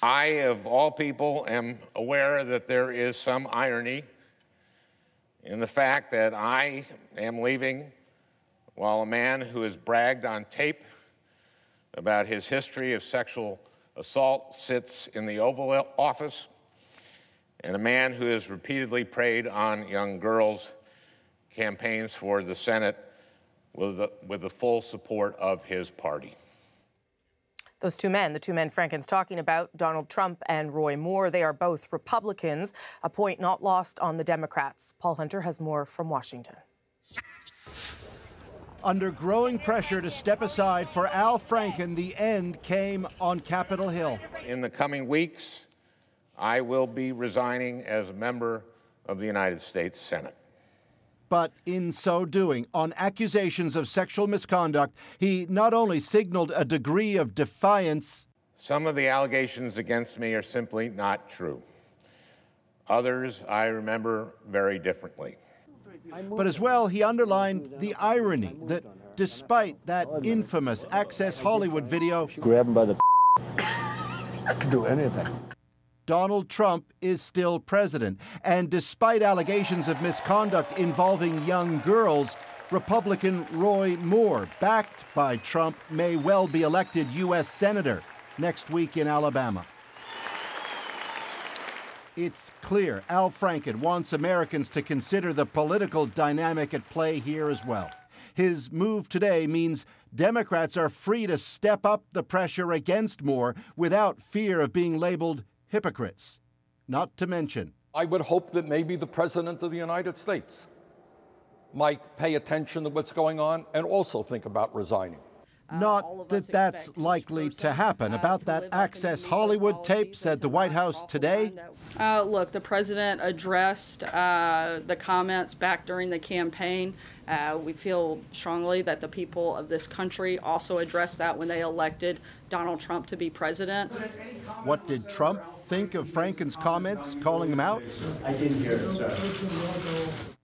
I, of all people, am aware that there is some irony in the fact that I am leaving while a man who has bragged on tape about his history of sexual assault sits in the Oval Office, and a man who has repeatedly preyed on young girls campaigns for the Senate with the full support of his party. Those two men, the two men Franken's talking about, Donald Trump and Roy Moore, they are both Republicans, a point not lost on the Democrats. Paul Hunter has more from Washington. Under growing pressure to step aside for Al Franken, the end came on Capitol Hill. In the coming weeks, I will be resigning as a member of the United States Senate. But in so doing, on accusations of sexual misconduct, he not only signaled a degree of defiance. Some of the allegations against me are simply not true. Others I remember very differently. But as well, he underlined the irony that despite that infamous Access Hollywood video, grab him by the I could do anything. Donald Trump is still president. And despite allegations of misconduct involving young girls, Republican Roy Moore, backed by Trump, may well be elected U.S. Senator next week in Alabama. It's clear Al Franken wants Americans to consider the political dynamic at play here as well. His move today means Democrats are free to step up the pressure against Moore without fear of being labeled hypocrites. Not to mention, I would hope that maybe the President of the United States might pay attention to what's going on and also think about resigning. Not that that's likely to happen. About that Access Hollywood tape, said the White House today. Look, the president addressed the comments back during the campaign. We feel strongly that the people of this country also addressed that when they elected Donald Trump to be president. What did Trump think of Franken's comments, calling him out? I didn't hear it, sir.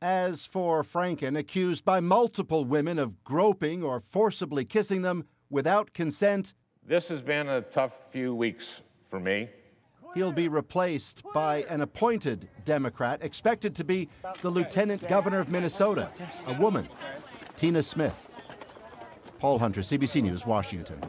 As for Franken, accused by multiple women of groping or forcibly kissing them without consent, this has been a tough few weeks for me. He'll be replaced by an appointed Democrat, expected to be the Lieutenant Governor of Minnesota, a woman, Tina Smith. Paul Hunter, CBC News, Washington.